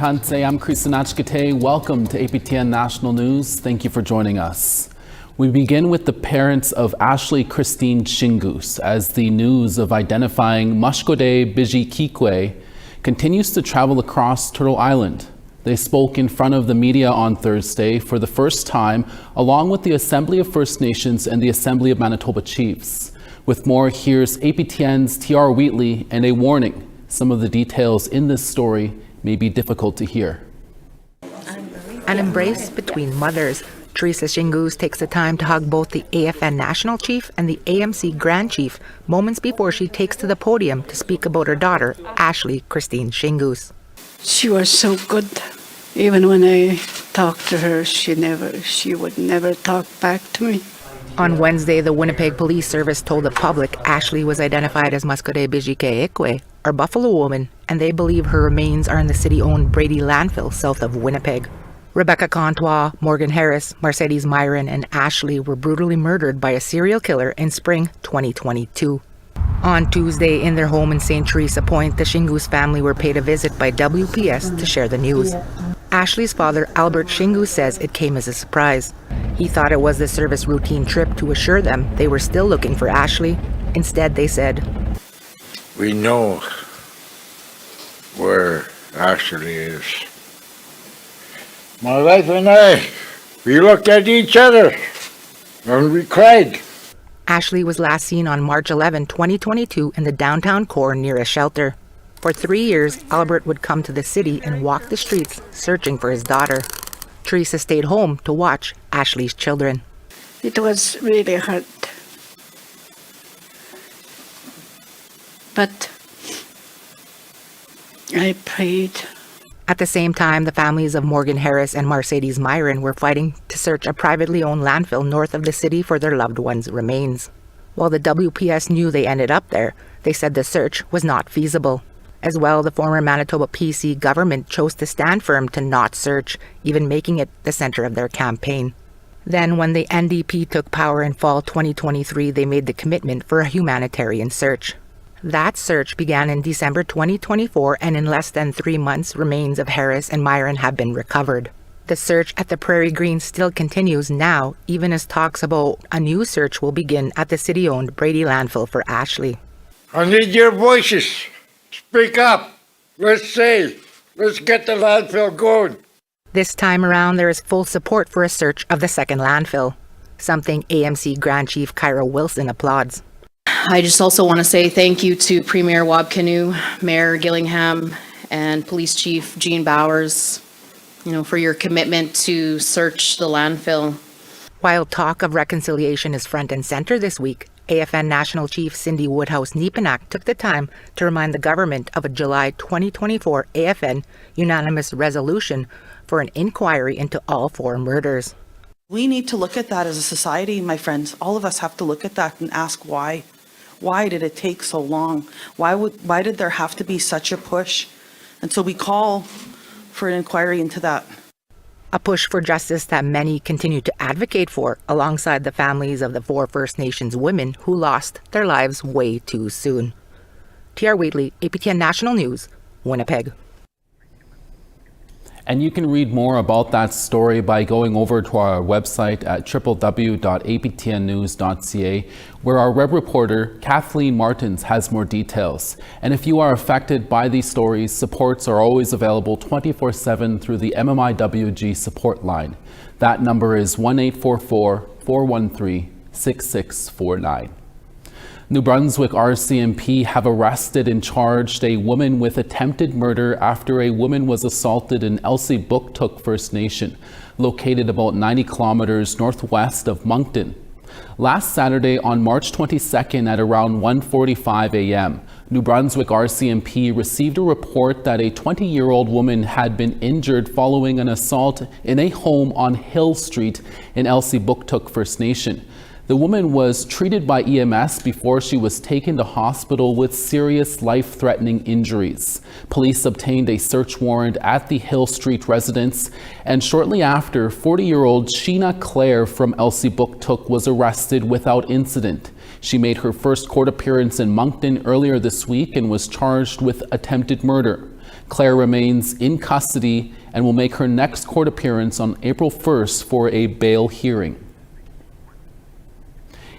Kante, I'm Krisanachkate. Welcome to APTN National News. Thank you for joining us. We begin with the parents of Ashlee Shingoose as the news of identifying Mashkode Bijikikwe continues to travel across Turtle Island. They spoke in front of the media on Thursday for the first time, along with the Assembly of First Nations and the Assembly of Manitoba Chiefs. With more, here's APTN's TR Wheatley and a warning. Some of the details in this story may be difficult to hear. An embrace between mothers. Ashlee Shingoose takes the time to hug both the APTN National Chief and the AMC Grand Chief moments before she takes to the podium to speak about her daughter, Ashlee Shingoose. She was so good. Even when I talked to her, she would never talk back to me. On Wednesday, the Winnipeg Police Service told the public Ashlee was identified as Mashkode Bijikikwe, or Buffalo Woman, and they believe her remains are in the city-owned Brady landfill south of Winnipeg. Rebecca Contois, Morgan Harris, Mercedes Myron, and Ashlee were brutally murdered by a serial killer in spring 2022. On Tuesday, in their home in St. Teresa Point, the Shingoose family were paid a visit by WPS to share the news. Ashlee's father, Albert Shingoose, says it came as a surprise. He thought it was the service routine trip to assure them they were still looking for Ashlee. Instead, they said, "We know where Ashlee is. My wife and I, we looked at each other and we cried." Ashlee was last seen on March 11, 2022 in the downtown core near a shelter. For 3 years, Albert would come to the city and walk the streets searching for his daughter. Teresa stayed home to watch Ashlee's children. It was really hard. But I prayed. At the same time, the families of Morgan Harris and Mercedes Myron were fighting to search a privately owned landfill north of the city for their loved ones' remains. While the WPS knew they ended up there, they said the search was not feasible. As well, the former Manitoba PC government chose to stand firm to not search, even making it the center of their campaign. Then, when the NDP took power in fall 2023, they made the commitment for a humanitarian search. That search began in December 2024, and in less than 3 months, remains of Harris and Myron have been recovered. The search at the Prairie Green still continues now, even as talks about a new search will begin at the city-owned Brady landfill for Ashlee. I need your voices. Speak up. Let's get the landfill going. This time around, there is full support for a search of the second landfill, something AMC Grand Chief Kyra Wilson applauds. I just also want to say thank you to Premier Wabkanu, Mayor Gillingham, and Police Chief Jean Bowers, for your commitment to search the landfill. While talk of reconciliation is front and center this week, APTN National Chief Cindy Woodhouse-Nepenak took the time to remind the government of a July 2024 APTN unanimous resolution for an inquiry into all 4 murders. We need to look at that as a society, my friends. All of us have to look at that and ask why. Why did it take so long? Why did there have to be such a push? And so we call for an inquiry into that. A push for justice that many continue to advocate for, alongside the families of the 4 First Nations women who lost their lives way too soon. TR Wheatley, APTN National News, Winnipeg. And you can read more about that story by going over to our website at www.aptnnews.ca, where our web reporter Kathleen Martins has more details. And if you are affected by these stories, supports are always available 24/7 through the MMIWG support line. That number is 1-844-413-6649. New Brunswick RCMP have arrested and charged a woman with attempted murder after a woman was assaulted in Elsie Booktook First Nation, located about 90 kilometers northwest of Moncton. Last Saturday on March 22nd at around 1:45 a.m., New Brunswick RCMP received a report that a 20-year-old woman had been injured following an assault in a home on Hill Street in Elsie Booktook First Nation. The woman was treated by EMS before she was taken to hospital with serious life-threatening injuries. Police obtained a search warrant at the Hill Street residence, and shortly after, 40-year-old Sheena Clare from Elsie Booktook was arrested without incident. She made her first court appearance in Moncton earlier this week and was charged with attempted murder. Claire remains in custody and will make her next court appearance on April 1st for a bail hearing.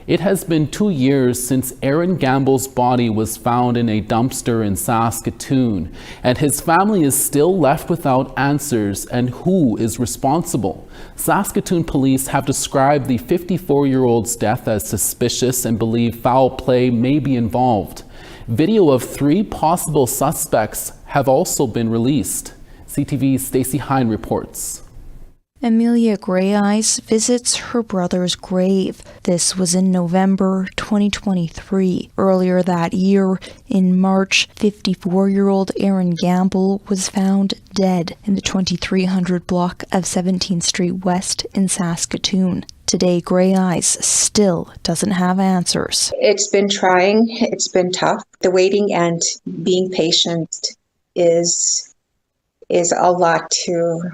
It has been 2 years since Aaron Gamble's body was found in a dumpster in Saskatoon, and his family is still left without answers and who is responsible. Saskatoon police have described the 54-year-old's death as suspicious and believe foul play may be involved. Video of 3 possible suspects have also been released. CTV's Stacey Hine reports. Amelia Greyeyes visits her brother's grave. This was in November 2023. Earlier that year, in March, 54-year-old Aaron Gamble was found dead in the 2300 block of 17th Street West in Saskatoon. Today, Greyeyes still doesn't have answers. It's been trying. It's been tough. The waiting and being patient is a lot to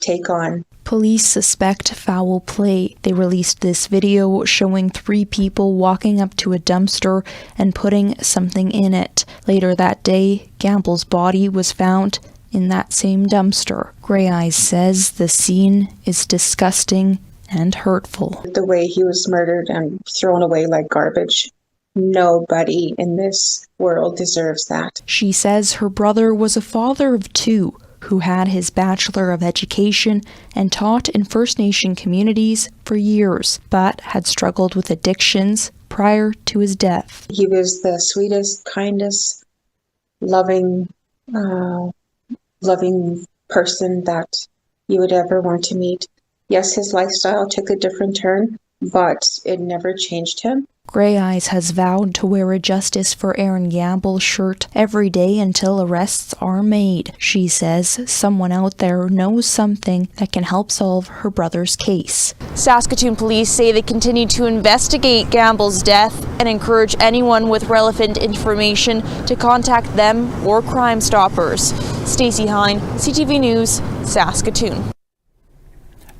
take on. Police suspect foul play. They released this video showing 3 people walking up to a dumpster and putting something in it. Later that day, Gamble's body was found in that same dumpster. Greyeyes says the scene is disgusting and hurtful. The way he was murdered and thrown away like garbage. Nobody in this world deserves that. She says her brother was a father of 2 who had his Bachelor of Education and taught in First Nation communities for years, but had struggled with addictions prior to his death. He was the sweetest, kindest, loving person that you would ever want to meet. Yes, his lifestyle took a different turn, but it never changed him. Greyeyes has vowed to wear a Justice for Aaron Gamble shirt every day until arrests are made. She says someone out there knows something that can help solve her brother's case. Saskatoon police say they continue to investigate Gamble's death and encourage anyone with relevant information to contact them or Crime Stoppers. Stacey Hine, CTV News, Saskatoon.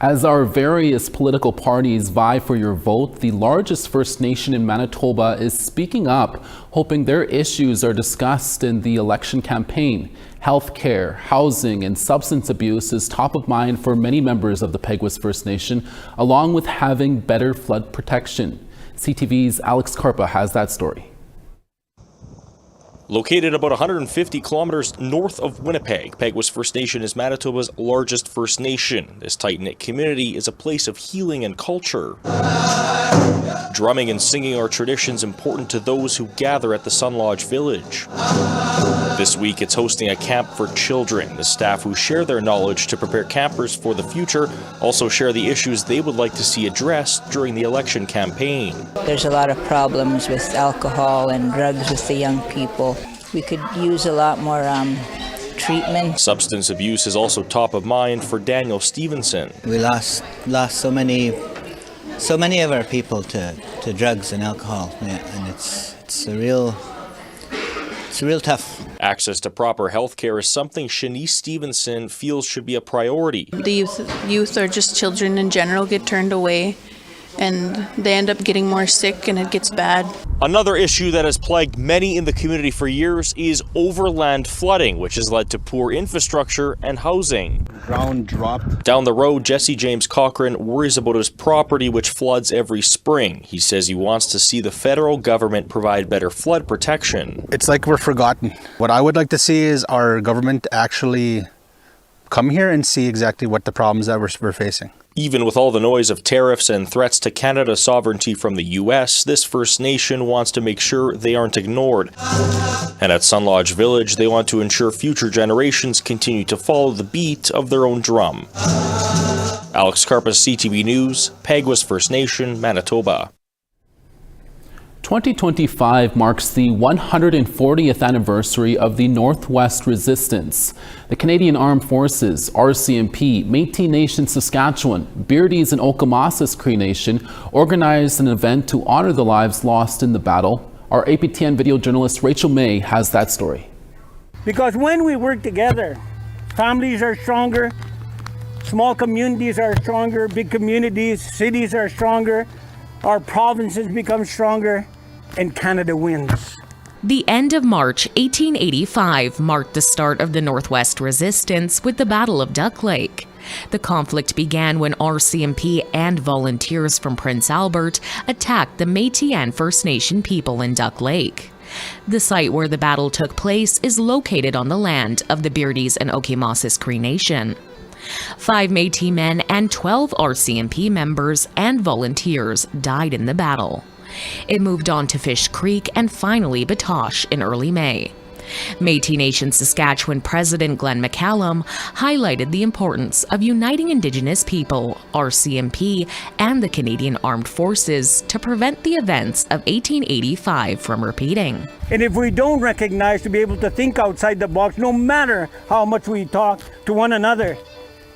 As our various political parties vie for your vote, the largest First Nation in Manitoba is speaking up, hoping their issues are discussed in the election campaign. Healthcare, housing, and substance abuse is top of mind for many members of the Peguis First Nation, along with having better flood protection. CTV's Alex Karpa has that story. Located about 150 kilometers north of Winnipeg, Peguis First Nation is Manitoba's largest First Nation. This tight-knit community is a place of healing and culture. Drumming and singing are traditions important to those who gather at the Sun Lodge Village. This week, it's hosting a camp for children. The staff who share their knowledge to prepare campers for the future also share the issues they would like to see addressed during the election campaign. There's a lot of problems with alcohol and drugs with the young people. We could use a lot more treatment. Substance abuse is also top of mind for Daniel Stevenson. We lost so many of our people to drugs and alcohol, and it's a real tough. Access to proper health care is something Shanice Stevenson feels should be a priority. The youth or just children in general get turned away, and they end up getting more sick and it gets bad. Another issue that has plagued many in the community for years is overland flooding, which has led to poor infrastructure and housing. Ground dropped. Down the road, Jesse James Cochran worries about his property, which floods every spring. He says he wants to see the federal government provide better flood protection. It's like we're forgotten. What I would like to see is our government actually come here and see exactly what the problems that we're facing. Even with all the noise of tariffs and threats to Canada's sovereignty from the U.S., this First Nation wants to make sure they aren't ignored. And at Sun Lodge Village, they want to ensure future generations continue to follow the beat of their own drum. Alex Karpas, CTV News, Peguis First Nation, Manitoba. 2025 marks the 140th anniversary of the Northwest Resistance. The Canadian Armed Forces, RCMP, Métis Nation Saskatchewan, Beardies and Okamasis Cree Nation organized an event to honor the lives lost in the battle. Our APTN video journalist Rachel May has that story. Because when we work together, families are stronger, small communities are stronger, big communities, cities are stronger, our provinces become stronger, and Canada wins. The end of March 1885 marked the start of the Northwest Resistance with the Battle of Duck Lake. The conflict began when RCMP and volunteers from Prince Albert attacked the Métis First Nation people in Duck Lake. The site where the battle took place is located on the land of the Peguis and Okemos Cree Nation. 5 Métis men and 12 RCMP members and volunteers died in the battle. It moved on to Fish Creek and finally Batoche in early May. Métis Nation Saskatchewan President Glenn McCallum highlighted the importance of uniting Indigenous people, RCMP, and the Canadian Armed Forces to prevent the events of 1885 from repeating. And if we don't recognize to be able to think outside the box, no matter how much we talk to one another,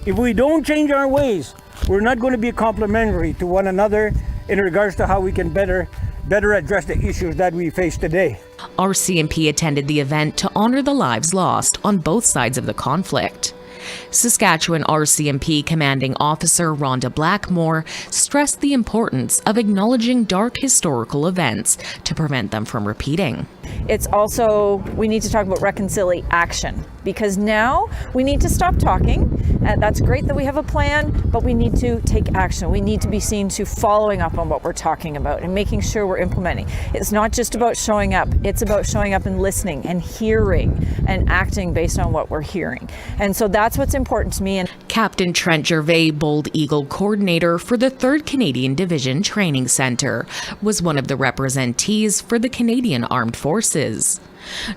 if we don't change our ways, we're not going to be complementary to one another in regards to how we can better address the issues that we face today. RCMP attended the event to honor the lives lost on both sides of the conflict. Saskatchewan RCMP Commanding Officer Rhonda Blackmore stressed the importance of acknowledging dark historical events to prevent them from repeating. It's also, we need to talk about reconciliation, because now we need to stop talking. That's great that we have a plan, but we need to take action. We need to be seen to following up on what we're talking about and making sure we're implementing. It's not just about showing up, it's about showing up and listening and hearing and acting based on what we're hearing. And so that's what's important to me. And Captain Trent Gervais, Bold Eagle coordinator for the 3rd Canadian Division Training Centre, was one of the representees for the Canadian Armed Forces.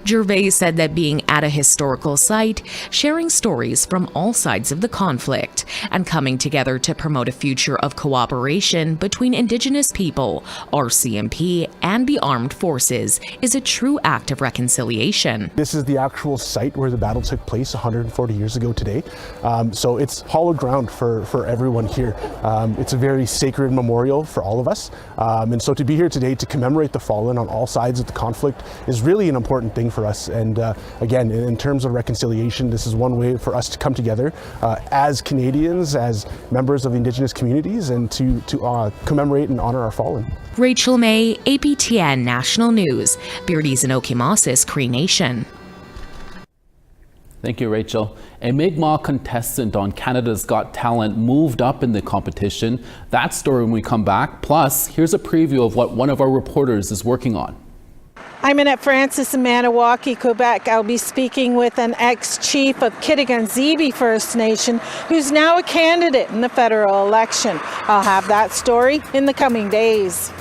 Gervais said that being at a historical site, sharing stories from all sides of the conflict, and coming together to promote a future of cooperation between Indigenous people, RCMP, and the armed forces is a true act of reconciliation. This is the actual site where the battle took place 140 years ago today. So it's hallowed ground for everyone here. It's a very sacred memorial for all of us. And so to be here today to commemorate the fallen on all sides of the conflict is really an important thing for us. And again, in terms of reconciliation, this is one way for us to come together as Canadians, as members of Indigenous communities, and to commemorate and honor our fallen. Rachel May, APTN National News, Peguis and Okemos Cree Nation. Thank you, Rachel. A Mi'kmaq contestant on Canada's Got Talent moved up in the competition. That story when we come back. Plus, here's a preview of what one of our reporters is working on. I'm in at Francis in Maniwaki, Quebec. I'll be speaking with an ex-chief of Kitigan-Zibi First Nation who's now a candidate in the federal election. I'll have that story in the coming days.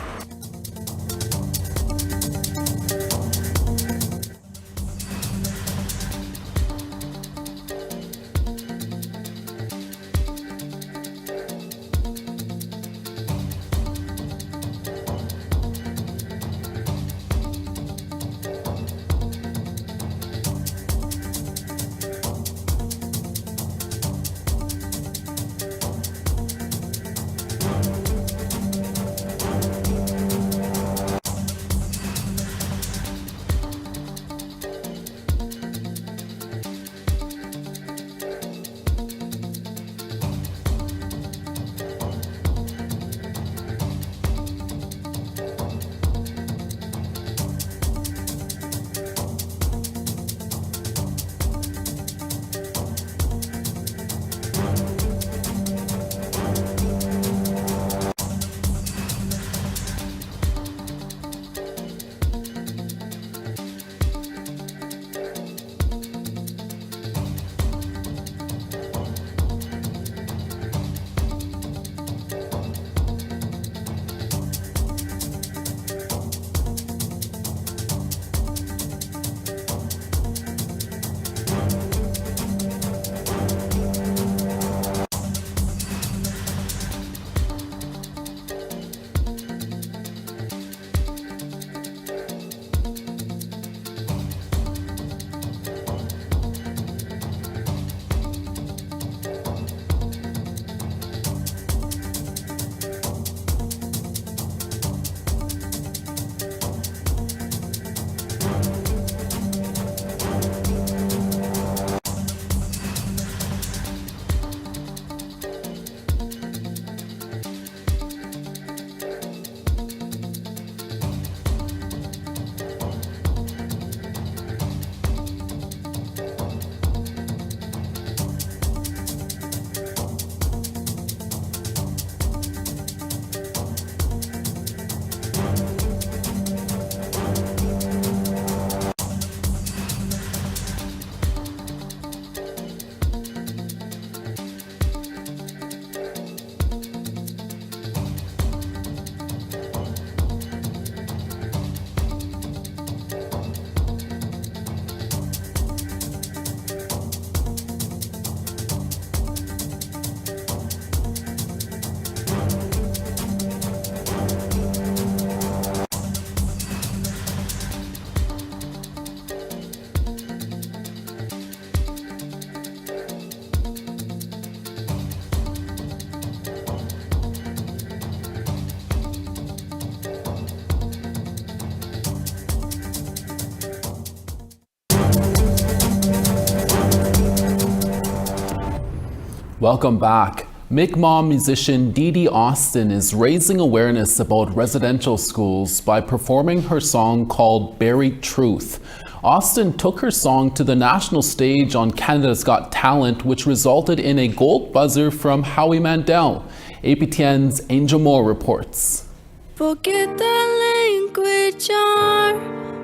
Welcome back. Mi'kmaq musician Dee Dee Austin is raising awareness about residential schools by performing her song called Buried Truth. Austin took her song to the national stage on Canada's Got Talent, which resulted in a gold buzzer from Howie Mandel. APTN's Angel Moore reports. Forget the language our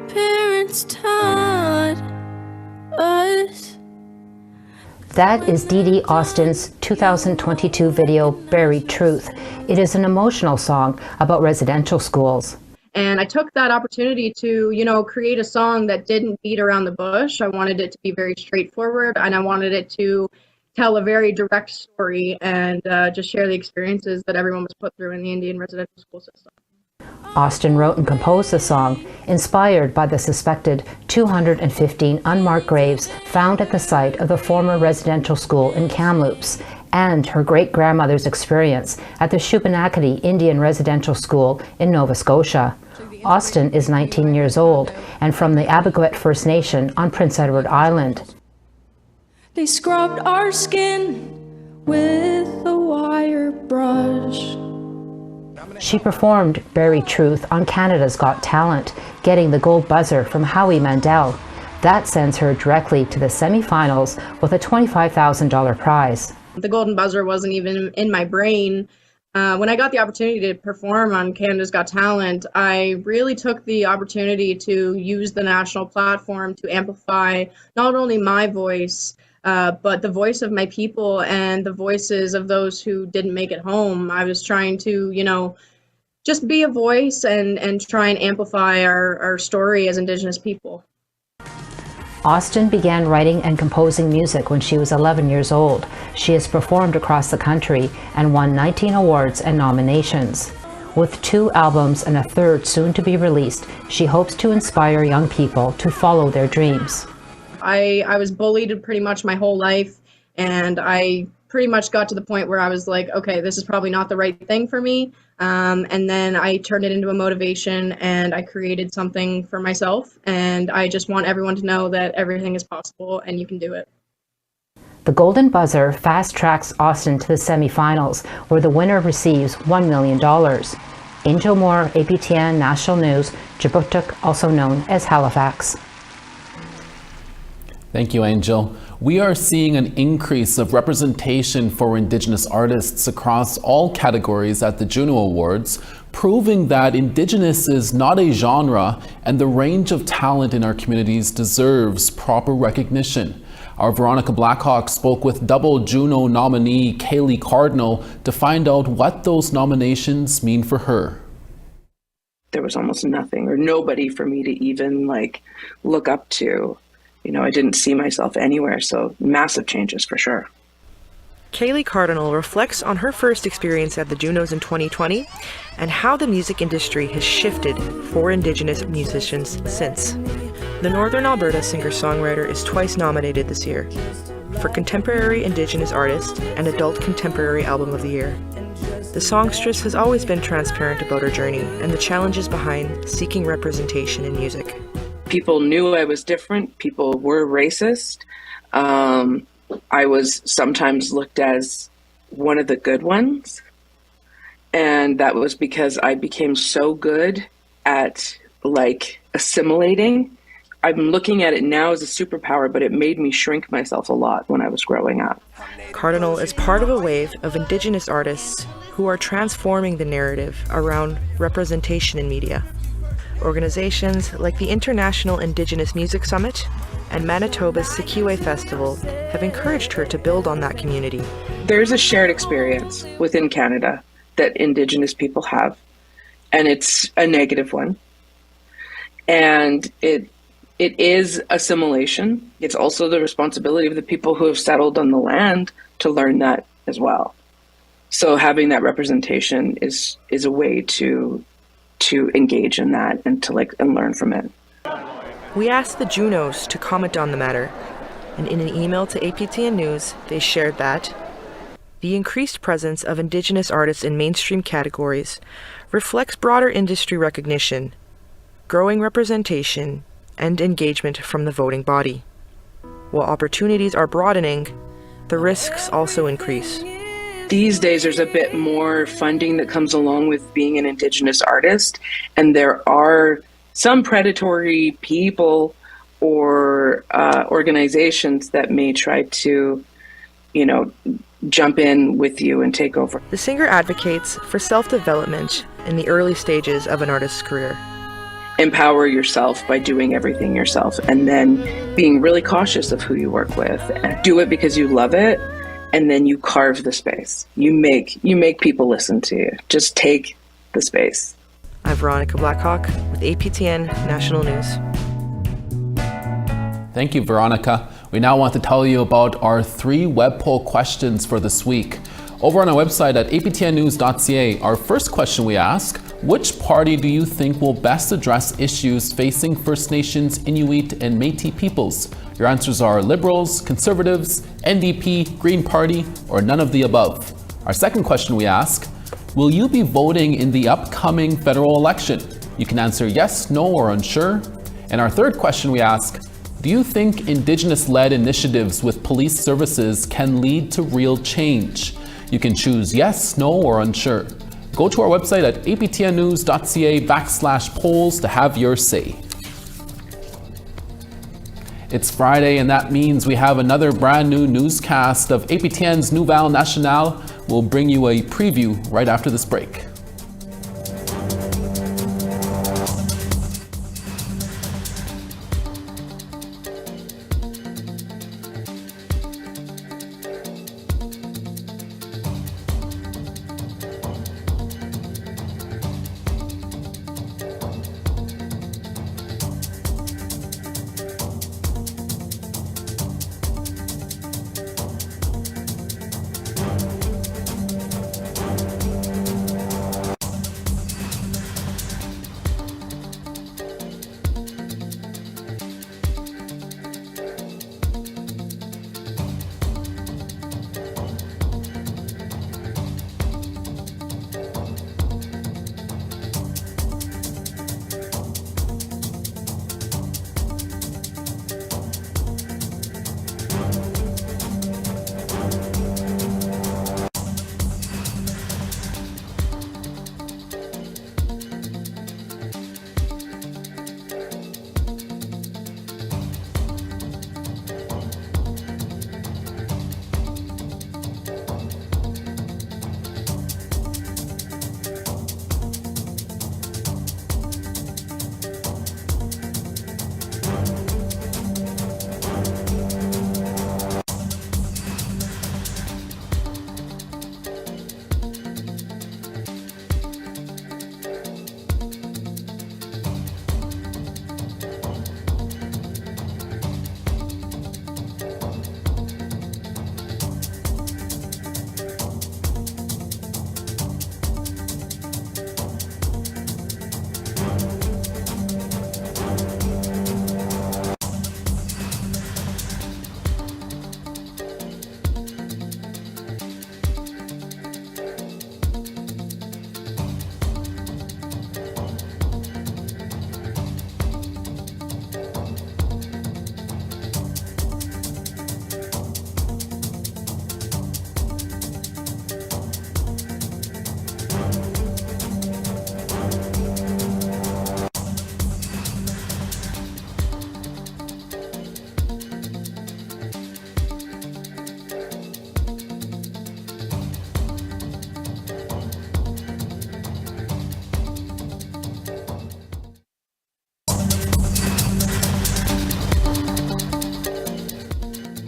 parents taught us. That is Dee Dee Austin's 2022 video, Buried Truth. It is an emotional song about residential schools. And I took that opportunity to, create a song that didn't beat around the bush. I wanted it to be very straightforward, and I wanted it to tell a very direct story and just share the experiences that everyone was put through in the Indian residential school system. Austin wrote and composed the song, inspired by the suspected 215 unmarked graves found at the site of the former residential school in Kamloops, and her great-grandmother's experience at the Shubenacadie Indian Residential School in Nova Scotia. Austin is 19 years old and from the Abeguet First Nation on Prince Edward Island. They scrubbed our skin with a wire brush. She performed Buried Truth on Canada's Got Talent, getting the gold buzzer from Howie Mandel. That sends her directly to the semi-finals with a $25,000 prize. The golden buzzer wasn't even in my brain. When I got the opportunity to perform on Canada's Got Talent, I really took the opportunity to use the national platform to amplify not only my voice, but the voice of my people and the voices of those who didn't make it home. I was trying to, just be a voice and try and amplify our story as Indigenous people. Austin began writing and composing music when she was 11 years old. She has performed across the country and won 19 awards and nominations. With 2 albums and a third soon to be released, she hopes to inspire young people to follow their dreams. I was bullied pretty much my whole life, and I pretty much got to the point where I was like, okay, this is probably not the right thing for me. And then I turned it into a motivation and I created something for myself. And I just want everyone to know that everything is possible and you can do it. The Golden Buzzer fast tracks Austin to the semifinals, where the winner receives $1 million. Angel Moore, APTN National News, Jabutuk, also known as Halifax. Thank you, Angel. We are seeing an increase of representation for Indigenous artists across all categories at the Juno Awards, proving that Indigenous is not a genre and the range of talent in our communities deserves proper recognition. Our Veronica Blackhawk spoke with double Juno nominee Kaylee Cardinal to find out what those nominations mean for her. There was almost nothing or nobody for me to even look up to. I didn't see myself anywhere, so massive changes for sure. Kaylee Cardinal reflects on her first experience at the Junos in 2020 and how the music industry has shifted for Indigenous musicians since. The Northern Alberta singer-songwriter is twice nominated this year for Contemporary Indigenous Artist and Adult Contemporary Album of the Year. The songstress has always been transparent about her journey and the challenges behind seeking representation in music. People knew I was different. People were racist. I was sometimes looked as one of the good ones. And that was because I became so good at assimilating. I'm looking at it now as a superpower, but it made me shrink myself a lot when I was growing up. Cardinal is part of a wave of Indigenous artists who are transforming the narrative around representation in media. Organizations like the International Indigenous Music Summit and Manitoba's Sikiwe Festival have encouraged her to build on that community. There's a shared experience within Canada that Indigenous people have, and it's a negative one. And it is assimilation. It's also the responsibility of the people who have settled on the land to learn that as well. So having that representation is a way to engage in that and to and learn from it. We asked the Junos to comment on the matter, and in an email to APTN News, they shared that the increased presence of Indigenous artists in mainstream categories reflects broader industry recognition, growing representation, and engagement from the voting body. While opportunities are broadening, the risks also increase. These days, there's a bit more funding that comes along with being an Indigenous artist, and there are some predatory people or organizations that may try to, jump in with you and take over. The singer advocates for self-development in the early stages of an artist's career. Empower yourself by doing everything yourself, and then being really cautious of who you work with. And do it because you love it, and then you carve the space. You make people listen to you. Just take the space. I'm Veronica Blackhawk with APTN National News. Thank you, Veronica. We now want to tell you about our 3 web poll questions for this week. Over on our website at aptnnews.ca, our first question we ask, which party do you think will best address issues facing First Nations, Inuit, and Métis peoples? Your answers are Liberals, Conservatives, NDP, Green Party, or none of the above. Our second question we ask, will you be voting in the upcoming federal election? You can answer yes, no, or unsure. And our third question we ask, do you think Indigenous-led initiatives with police services can lead to real change? You can choose yes, no, or unsure. Go to our website at aptnnews.ca/polls to have your say. It's Friday, and that means we have another brand new newscast of APTN's Nouvelle Nationale. We'll bring you a preview right after this break.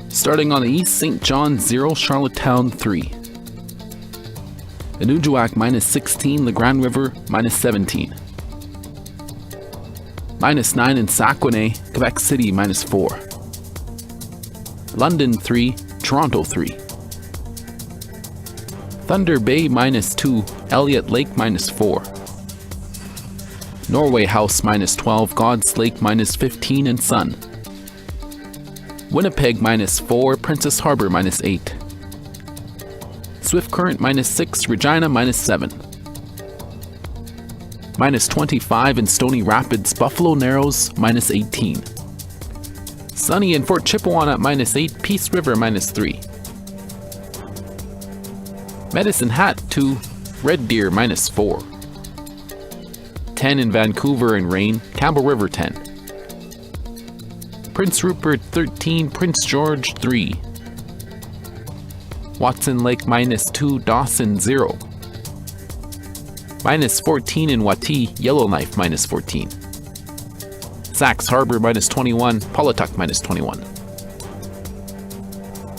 Starting on the East St. John 0, Charlottetown 3. Inujuak -16, La Grande River -17. -9 in Saguenay, Quebec City -4. London 3, Toronto 3. Thunder Bay -2, Elliott Lake -4. Norway House -12, God's Lake -15 and sun. Winnipeg -4, Princess Harbor -8. Swift Current -6, Regina -7. -25 in Stony Rapids, Buffalo Narrows -18. Sunny in Fort Chippewa at -8, Peace River -3. Medicine Hat 2, Red Deer -4. 10 in Vancouver and rain, Campbell River 10. Prince Rupert 13, Prince George 3. Watson Lake -2, Dawson 0. -14 in Wati, Yellowknife -14. Sachs Harbor -21, Polituck -21.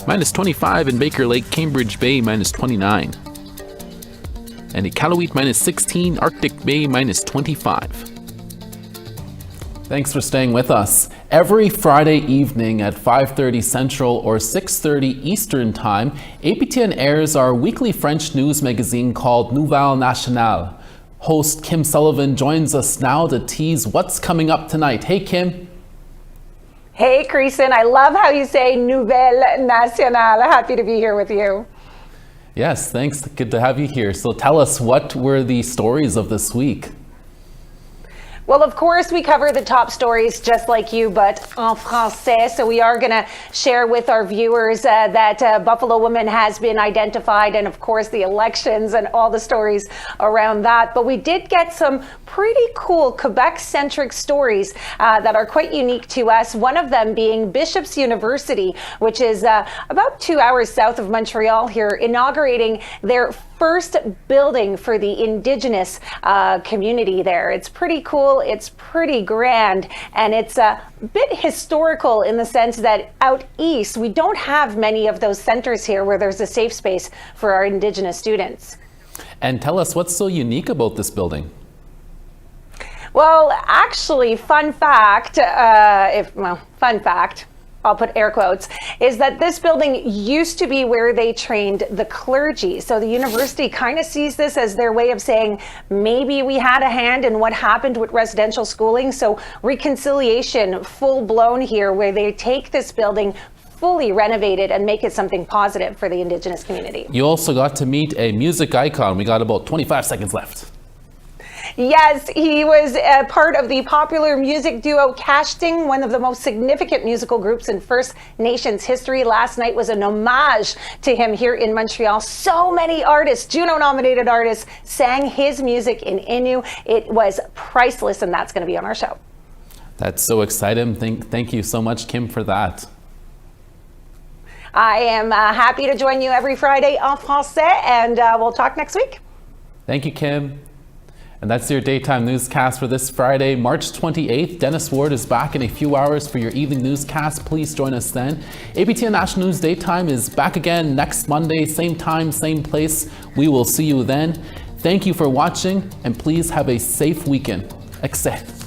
-25 in Baker Lake, Cambridge Bay -29. And Iqaluit -16, Arctic Bay -25. Thanks for staying with us. Every Friday evening at 5:30 Central or 6:30 Eastern Time, APTN airs our weekly French news magazine called Nouvelle Nationale. Host Kim Sullivan joins us now to tease what's coming up tonight. Hey, Kim. Hey, Creason. I love how you say Nouvelle Nationale. Happy to be here with you. Yes, thanks. Good to have you here. So tell us, what were the stories of this week? Well, of course, we cover the top stories just like you, but en français. So we are going to share with our viewers that Buffalo woman has been identified, and of course the elections and all the stories around that. But we did get some pretty cool Quebec-centric stories that are quite unique to us. One of them being Bishop's University, which is about 2 hours south of Montreal here, inaugurating their first building for the Indigenous community there. It's pretty cool, it's pretty grand, and it's a bit historical in the sense that out east, we don't have many of those centers here where there's a safe space for our Indigenous students. And tell us, what's so unique about this building? Well, actually, fun fact, fun fact, I'll put air quotes, is that this building used to be where they trained the clergy. So the university kind of sees this as their way of saying, maybe we had a hand in what happened with residential schooling. So reconciliation full blown here, where they take this building fully renovated and make it something positive for the Indigenous community. You also got to meet a music icon. We got about 25 seconds left. Yes, he was a part of the popular music duo Casting, one of the most significant musical groups in First Nations history. Last night was an homage to him here in Montreal. So many artists, Juno-nominated artists, sang his music in Innu. It was priceless, and that's going to be on our show. That's so exciting. Thank you so much, Kim, for that. I am happy to join you every Friday en français, and we'll talk next week. Thank you, Kim. And that's your daytime newscast for this Friday, March 28th. Dennis Ward is back in a few hours for your evening newscast. Please join us then. APTN National News Daytime is back again next Monday, same time, same place. We will see you then. Thank you for watching, and please have a safe weekend. Excellent.